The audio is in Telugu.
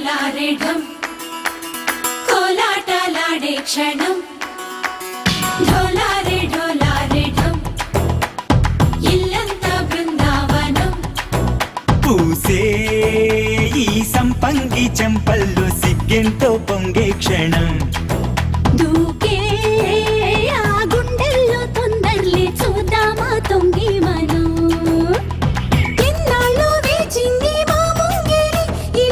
డోలారే ఢం కోలాటలాడే క్షణం డోలారే ఢం ఇల్లంతా బృందావనం పూసే ఈ సంపంగి చెంపల్లో సిగ్గెంతో పొంగే క్షణం